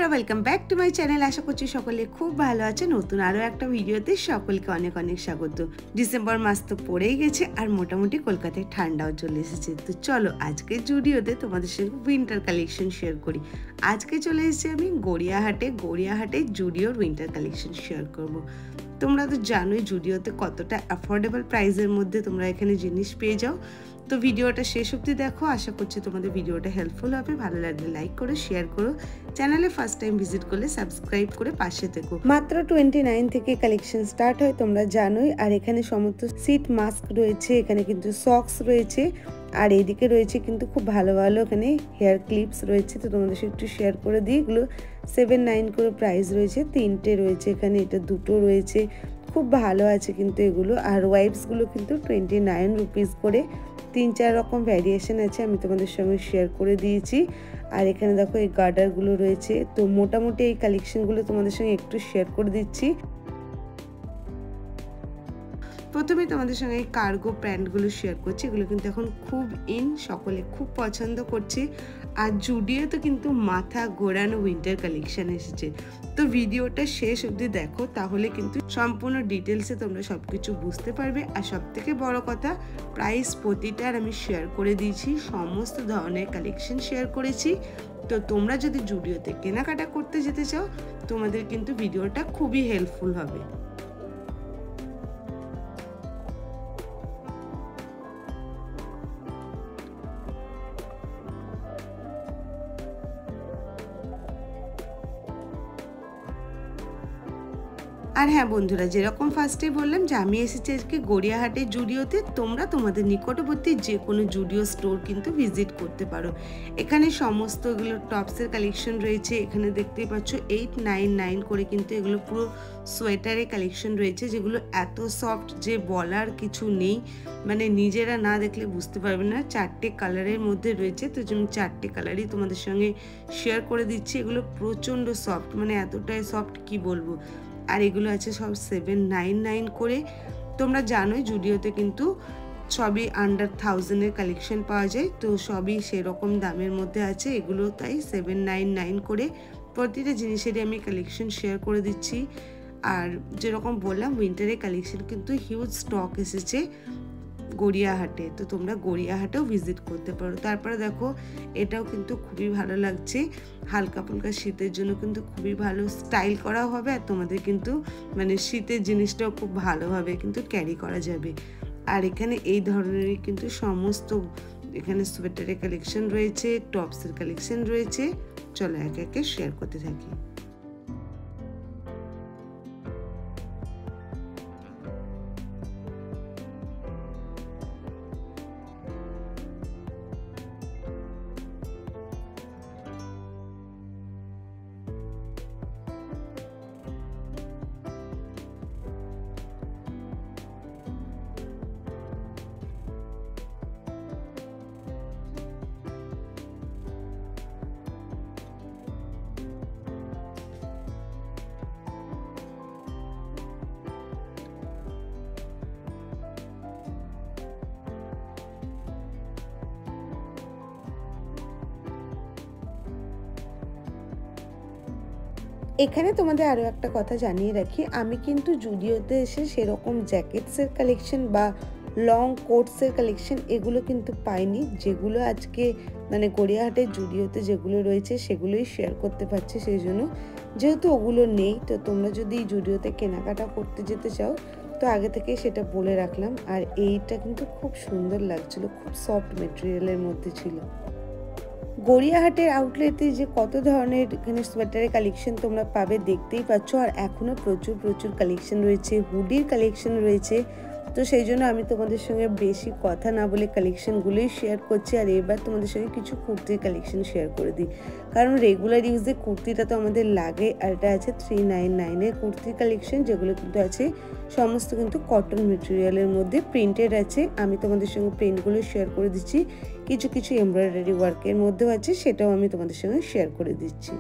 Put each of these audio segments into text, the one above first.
বন্ধুরা welcome back to my channel. আশা করছি সকলে খুব ভালো আছে। নতুন আরও একটা ভিডিওতে সকলকে অনেক অনেক স্বাগত। ডিসেম্বর মাস তো পড়েই গেছে আর মোটামুটি কলকাতায় ঠান্ডাও চলে এসেছে। তো চলো আজকে জুডিওতে তোমাদের সঙ্গে উইন্টার কালেকশন শেয়ার করি। আজকে চলে এসেছি আমি গড়িয়াহাটে জুডিওর উইন্টার কালেকশন শেয়ার করব। তোমরা তো জানোই জুডিওতে কতটা অ্যাফোর্ডেবল প্রাইসের মধ্যে তোমরা এখানে জিনিস পেয়ে যাও। তো ভিডিওটা শেষ অবধি দেখো, আশা করছি তোমাদের ভিডিওটা হেল্পফুল হবে। ভালো লাগলে লাইক করো, শেয়ার করো, চ্যানেলে ফার্স্ট টাইম ভিজিট করলে সাবস্ক্রাইব করে পাশে থেকো। মাত্র 29 থেকে কালেকশন স্টার্ট হয় তোমরা জানোই। আর এখানে সমস্ত সিট মাস্ক রয়েছে, এখানে কিন্তু সক্স রয়েছে, আর এইদিকে রয়েছে কিন্তু খুব ভালো ভালো এখানে হেয়ার ক্লিপস রয়েছে। তো তোমাদের সাথে একটু শেয়ার করে দিই। এগুলো 7-9 করে প্রাইস রয়েছে, 3টে রয়েছে এখানে, এটা 2টো রয়েছে, খুব ভালো আছে কিন্তু এগুলো। আর ওয়াইপসগুলো কিন্তু 29 রুপিস করে, 3-4 রকম ভ্যারিয়েশন আছে, আমি তোমাদের সঙ্গে শেয়ার করে দিয়েছি। আর এখানে দেখো এই গার্ডারগুলো রয়েছে। তো মোটামুটি এই কালেকশনগুলো তোমাদের সঙ্গে একটু শেয়ার করে দিচ্ছি। প্রথমে তোমাদের সঙ্গে এই কার্গো প্যান্টগুলো শেয়ার করছি। এগুলো কিন্তু এখন খুব সকলে খুব পছন্দ করছে। আর জুডিওতে কিন্তু মাথা ঘোরানো উইন্টার কালেকশন এসেছে। তো ভিডিওটা শেষ অবধি দেখো, তাহলে কিন্তু সম্পূর্ণ ডিটেলসে তোমরা সব কিছু বুঝতে পারবে। আর সব থেকে বড় কথা, প্রাইস প্রতিটার আমি শেয়ার করে দিয়েছি, সমস্ত ধরনের কালেকশন শেয়ার করেছি। তো তোমরা যদি জুডিওতে কেনাকাটা করতে যেতে চাও, তোমাদের কিন্তু ভিডিওটা খুবই হেল্পফুল হবে। আর হ্যাঁ বন্ধুরা, যেরকম ফার্স্টে বললাম যে আমি এসেছি আজকে গড়িয়াহাটের জুডিওতে। তোমরা তোমাদের নিকটবর্তী যে কোনো জুডিও স্টোর কিন্তু ভিজিট করতে পারো। এখানে সমস্ত এগুলো টপসের কালেকশন রয়েছে। এখানে দেখতেই পাচ্ছ 899 করে কিন্তু এগুলো পুরো সোয়েটারের কালেকশন রয়েছে, যেগুলো এত সফট যে বলার কিছু নেই। মানে নিজেরা না দেখলে বুঝতে পারবে না। 4টে কালারের মধ্যে রয়েছে, তো আমি 4টে কালারই তোমাদের সঙ্গে শেয়ার করে দিচ্ছি। এগুলো প্রচণ্ড সফট, মানে এতটাই সফট কি বলবো। আর এগুলো আছে সব 799 করে। তোমরা জানোই জুডিওতে কিন্তু সবই আন্ডার 1000-এর কালেকশন পাওয়া যায়। তো সবই সেরকম দামের মধ্যে আছে। এগুলো তাই 799 করে। প্রতিটা জিনিসেরই আমি কালেকশন শেয়ার করে দিচ্ছি। আর যেরকম বললাম, উইন্টারের কালেকশন কিন্তু হিউজ স্টক এসেছে গড়িয়াহাটে। তো তোমরা গড়িয়াহাটেও ভিজিট করতে পারো। তারপরে দেখো এটাও কিন্তু খুবই ভালো লাগছে। হালকা ফুলকা শীতের জন্য কিন্তু খুবই ভালো স্টাইল করা হবে। আর তোমাদের কিন্তু মানে শীতের জিনিসটাও খুব ভালোভাবে কিন্তু ক্যারি করা যাবে। আর এখানে এই ধরনেরই কিন্তু সমস্ত এখানে সোয়েটারের কালেকশন রয়েছে, টপসের কালেকশন রয়েছে। চলো একে একে শেয়ার করতে থাকি। এখানে তোমাদের আরও একটা কথা জানিয়ে রাখি, আমি কিন্তু জুডিওতে এসে সেরকম জ্যাকেটসের কালেকশন বা লং কোটসের কালেকশন এগুলো কিন্তু পাইনি। যেগুলো আজকে মানে গড়িয়াহাটের জুডিওতে যেগুলো রয়েছে সেগুলোই শেয়ার করতে পারছি। সেই জন্য যেহেতু ওগুলো নেই, তো তোমরা যদি জুডিওতে কেনাকাটা করতে যেতে চাও তো আগে থেকে সেটা বলে রাখলাম। আর এইটা কিন্তু খুব সুন্দর লাগছিল, খুব সফট মেটেরিয়ালের মধ্যে ছিল। গড়িয়াহাটের আউটলেটে যে কত ধরনের এখানে সোয়েটারের কালেকশন তোমরা পাবে দেখতেই পাচ্ছ। আর এখনও প্রচুর কালেকশন রয়েছে, হুডির কালেকশন রয়েছে। তো সেই জন্য আমি তোমাদের সঙ্গে বেশি কথা না বলে কালেকশনগুলোই শেয়ার করছি। আর এবার তোমাদের সঙ্গে কিছু কুর্তির কালেকশন শেয়ার করে দিই, কারণ রেগুলার ইউজে কুর্তিটা তো আমাদের লাগে। আর এটা আছে 399-এর কুর্তির কালেকশন, যেগুলো কিন্তু আছে সমস্ত কিন্তু কটন মেটেরিয়ালের মধ্যে প্রিন্টেড আছে। আমি তোমাদের সঙ্গে প্রিন্টগুলো শেয়ার করে দিচ্ছি। কিছু এমব্রয়ডারি ওয়ার্কের মধ্যেও আছে, সেটাও আমি তোমাদের সঙ্গে শেয়ার করে দিচ্ছি।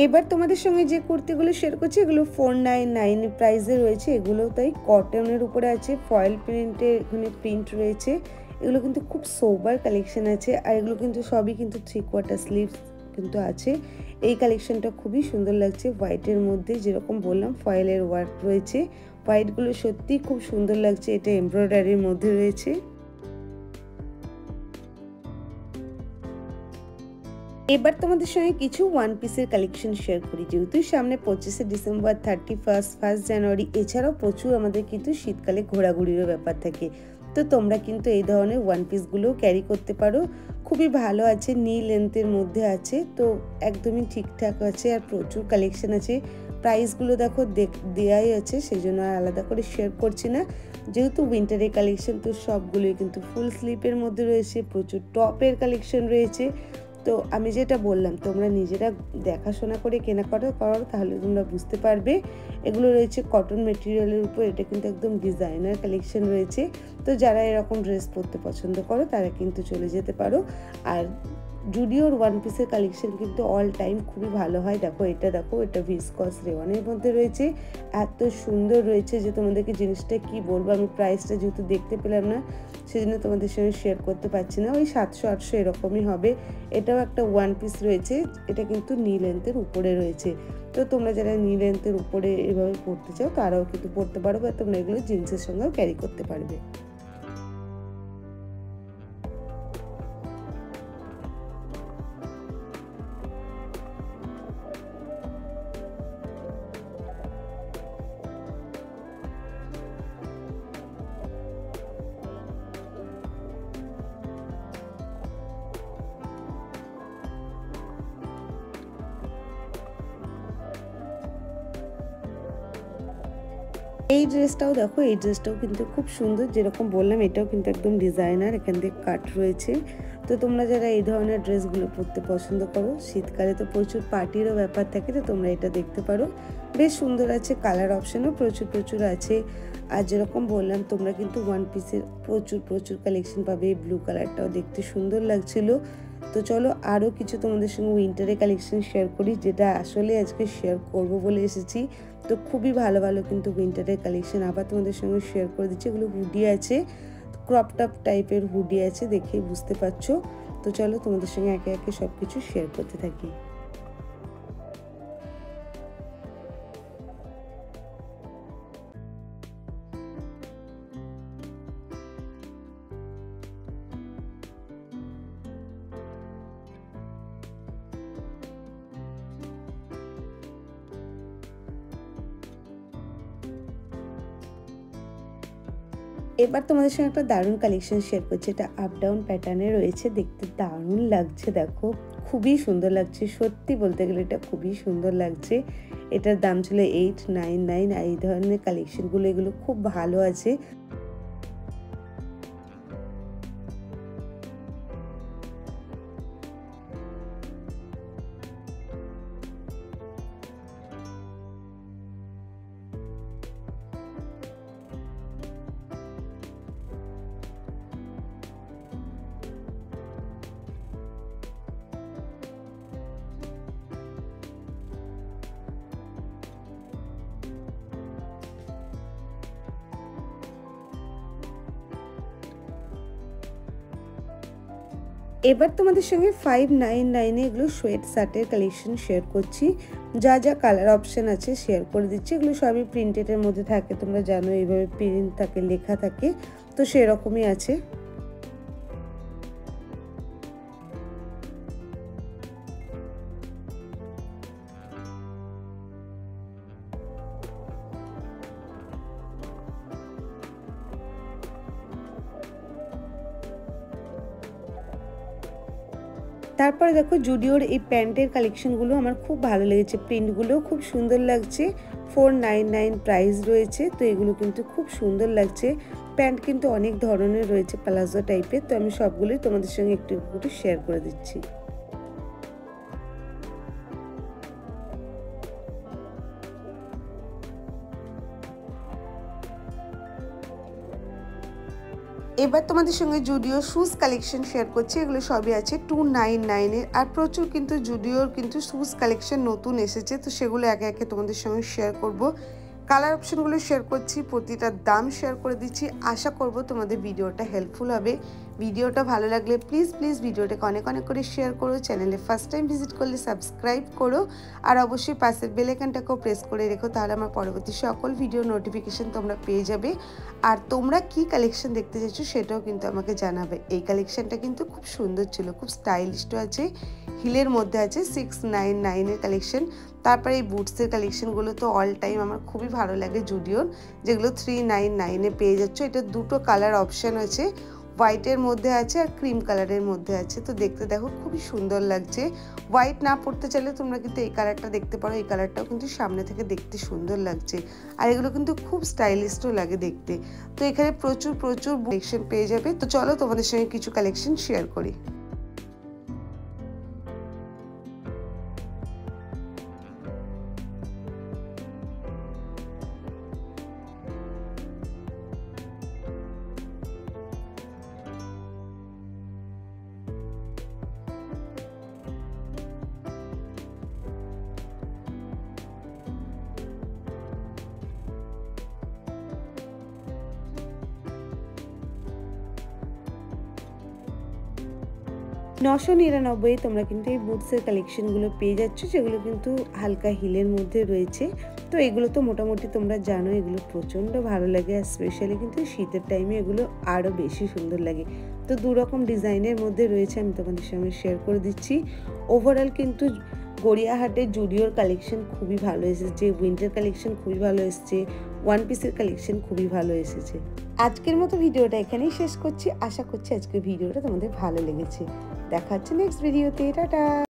এবার তোমাদের সঙ্গে যে কুর্তিগুলো শেয়ার করছি এগুলো 499 প্রাইসে রয়েছে। এগুলো তাই কটনের উপরে আছে, ফয়েল প্রিন্টে এখানে প্রিন্ট রয়েছে। এগুলো কিন্তু খুব সোবার কালেকশন আছে, আর এগুলো কিন্তু সবই কিন্তু 3/4 স্লিভস কিন্তু আছে। এই কালেকশনটা খুবই সুন্দর লাগছে, হোয়াইটের মধ্যে যেরকম বললাম ফয়েলের ওয়ার্ক রয়েছে। হোয়াইটগুলো সত্যিই খুব সুন্দর লাগছে, এটা এমব্রয়ডারির মধ্যে রয়েছে। এবার তোমাদের সঙ্গে কিছু ওয়ান পিসের কালেকশন শেয়ার করি। যেহেতু সামনে 25শে ডিসেম্বর, 31 1 জানুয়ারি, এছাড়াও প্রচুর আমাদের কিন্তু শীতকালে ঘোরাঘুরিরও ব্যাপার থাকে। তো তোমরা কিন্তু এই ধরনের ওয়ান পিসগুলোও ক্যারি করতে পারো, খুবই ভালো আছে, নি লেন্থের মধ্যে আছে, তো একদমই ঠিকঠাক আছে, আর প্রচুর কালেকশন আছে। প্রাইসগুলো দেখো দেয়াই আছে, সেই জন্য আর আলাদা করে শেয়ার করছি না। যেহেতু উইন্টারের কালেকশন, তো সবগুলোই কিন্তু ফুল স্লিপের মধ্যে রয়েছে, প্রচুর টপের কালেকশন রয়েছে। তো আমি যেটা বললাম, তোমরা নিজেরা দেখাশোনা করে কেনাকাটা করো, তাহলে তোমরা বুঝতে পারবে। এগুলো রয়েছে কটন মেটেরিয়ালের উপর, এটা কিন্তু একদম ডিজাইনার কালেকশন রয়েছে। তো যারা এরকম ড্রেস পরতে পছন্দ করো তারা কিন্তু চলে যেতে পারো। আর জুডিওর ওয়ান পিসের কালেকশন কিন্তু অল টাইম খুবই ভালো হয়। দেখো এটা ভিসকস রেওয়ানের মধ্যে রয়েছে, এত সুন্দর রয়েছে যে তোমাদেরকে জিনিসটা কি বলবো। আমি প্রাইসটা যেহেতু দেখতে পেলাম না, সেজন্য তোমাদের সঙ্গে শেয়ার করতে পারছি না। ওই 700-800 এরকমই হবে। এটাও একটা ওয়ান পিস রয়েছে, এটা কিন্তু নি লেন্থের উপরে রয়েছে। তো তোমরা যারা নি লেন্থের উপরে এভাবে পরতে চাও তারাও কিন্তু পরতে পারো, বা তোমরা এগুলো জিন্সের সঙ্গেও ক্যারি করতে পারবে। এই ড্রেসটাও দেখো, এই ড্রেসটাও কিন্তু খুব সুন্দর, যেরকম বললাম এটাও কিন্তু একদম ডিজাইনার, এখান থেকে কাট রয়েছে। তো তোমরা যারা এই ধরনের ড্রেসগুলো পরতে পছন্দ করো, শীতকালে তো প্রচুর পার্টিরও ব্যাপার থাকে, তো তোমরা এটা দেখতে পারো, বেশ সুন্দর আছে। কালার অপশানও প্রচুর প্রচুর আছে। আর যেরকম বললাম, তোমরা কিন্তু ওয়ান পিসের প্রচুর প্রচুর কালেকশন পাবে। এই ব্লু কালারটাও দেখতে সুন্দর লাগছিল। তো চলো আরও কিছু তোমাদের সঙ্গে উইন্টারের কালেকশন শেয়ার করি, যেটা আসলে আজকে শেয়ার করব বলে এসেছি। তো খুবই ভালো ভালো কিন্তু উইন্টারের কালেকশন আবার তোমাদের সঙ্গে শেয়ার করে দিচ্ছি। এগুলো হুডি আছে, ক্রপ টপ টাইপের হুডি আছে, দেখেই বুঝতে পারছো। তো চলো তোমাদের সঙ্গে একে একে সব কিছু শেয়ার করতে থাকি। এবার তোমাদের সঙ্গে একটা দারুণ কালেকশন শেয়ার করছি। এটা আপ ডাউন প্যাটার্নে রয়েছে, দেখতে দারুণ লাগছে। দেখো খুবই সুন্দর লাগছে, সত্যি বলতে গেলে এটা খুবই সুন্দর লাগছে। এটার দাম ছিল 899। আর এই ধরনের কালেকশনগুলো এগুলো খুব ভালো আছে। এবার তোমাদের সঙ্গে 599 এগুলো সোয়েট শার্টের কালেকশন শেয়ার করছি। যা যা কালার অপশান আছে শেয়ার করে দিচ্ছি। এগুলো সবই প্রিন্টেডের মধ্যে থাকে, তোমরা জানো এইভাবে প্রিন্ট থাকে, লেখা থাকে, তো সেরকমই আছে। তারপরে দেখো জুডিওর এই প্যান্টের কালেকশনগুলো আমার খুব ভালো লেগেছে, প্রিন্টগুলোও খুব সুন্দর লাগছে। 499 প্রাইস রয়েছে। তো এগুলো কিন্তু খুব সুন্দর লাগছে। প্যান্ট কিন্তু অনেক ধরনের রয়েছে, প্লাজো টাইপের। তো আমি সবগুলোই তোমাদের সঙ্গে একটু একটু শেয়ার করে দিচ্ছি। এবার তোমাদের সঙ্গে জুডিও শুজ কালেকশন শেয়ার করছি। এগুলো সবই আছে 299-এর। আর প্রচুর কিন্তু জুডিওর কিন্তু শুজ কালেকশন নতুন এসেছে, তো সেগুলো একে একে তোমাদের সঙ্গে শেয়ার করব। কালার অপশনগুলো শেয়ার করছি, প্রতিটার দাম শেয়ার করে দিচ্ছি। আশা করব তোমাদের ভিডিওটা হেল্পফুল হবে। ভিডিওটা ভালো লাগলে প্লিজ ভিডিওটাকে অনেক অনেক করে শেয়ার করো। চ্যানেলে ফার্স্ট টাইম ভিজিট করলে সাবস্ক্রাইব করো, আর অবশ্যই পাশের বেল আইকনটাকেও প্রেস করে রেখো, তাহলে আমার পরবর্তী সকল ভিডিও নোটিফিকেশন তোমরা পেয়ে যাবে। আর তোমরা কি কালেকশন দেখতে চাইছো সেটাও কিন্তু আমাকে জানাবে। এই কালেকশনটা কিন্তু খুব সুন্দর ছিল, খুব স্টাইলিশও আছে, হিলের মধ্যে আছে। 699-এর কালেকশন। তারপরে এই বুটসের কালেকশনগুলো তো অল টাইম আমার খুবই ভালো লাগে জুডিওর, যেগুলো 399-এ পেয়ে যাচ্ছ। এটা দুটো কালার অপশান আছে, হোয়াইটের মধ্যে আছে আর ক্রিম কালারের মধ্যে আছে। তো দেখতে দেখো খুবই সুন্দর লাগছে। হোয়াইট না পরতে চাইলে তোমরা কিন্তু এই কালারটা দেখতে পারো, এই কালারটাও কিন্তু সামনে থেকে দেখতে সুন্দর লাগছে, আর এগুলো কিন্তু খুব স্টাইলিশও লাগে দেখতে। তো এখানে প্রচুর কালেকশন পেয়ে যাবে। তো চলো তোমাদের সঙ্গে কিছু কালেকশন শেয়ার করি। $999 তোমরা কিন্তু এই বুটসের কালেকশনগুলো পেয়ে যাচ্ছ, যেগুলো কিন্তু হালকা হিলের মধ্যে রয়েছে। তো এগুলো তো মোটামুটি তোমরা জানো, এগুলো প্রচণ্ড ভালো লাগে, আর স্পেশালি কিন্তু শীতের টাইমে এগুলো আরও বেশি সুন্দর লাগে। তো দু রকম ডিজাইনের মধ্যে রয়েছে, আমি তোমাদের সঙ্গে শেয়ার করে দিচ্ছি। ওভারঅল কিন্তু গড়িয়াহাটের জুডিওর কালেকশন খুবই ভালো এসেছে, উইন্টার কালেকশন খুবই ভালো এসেছে, ওয়ান পিসের কালেকশন খুবই ভালো এসেছে। আজকের মতো ভিডিওটা এখানেই শেষ করছি। আশা করছি আজকের ভিডিওটা তোমাদের ভালো লেগেছে। দেখা হচ্ছে নেক্সট ভিডিওতে। টাটা।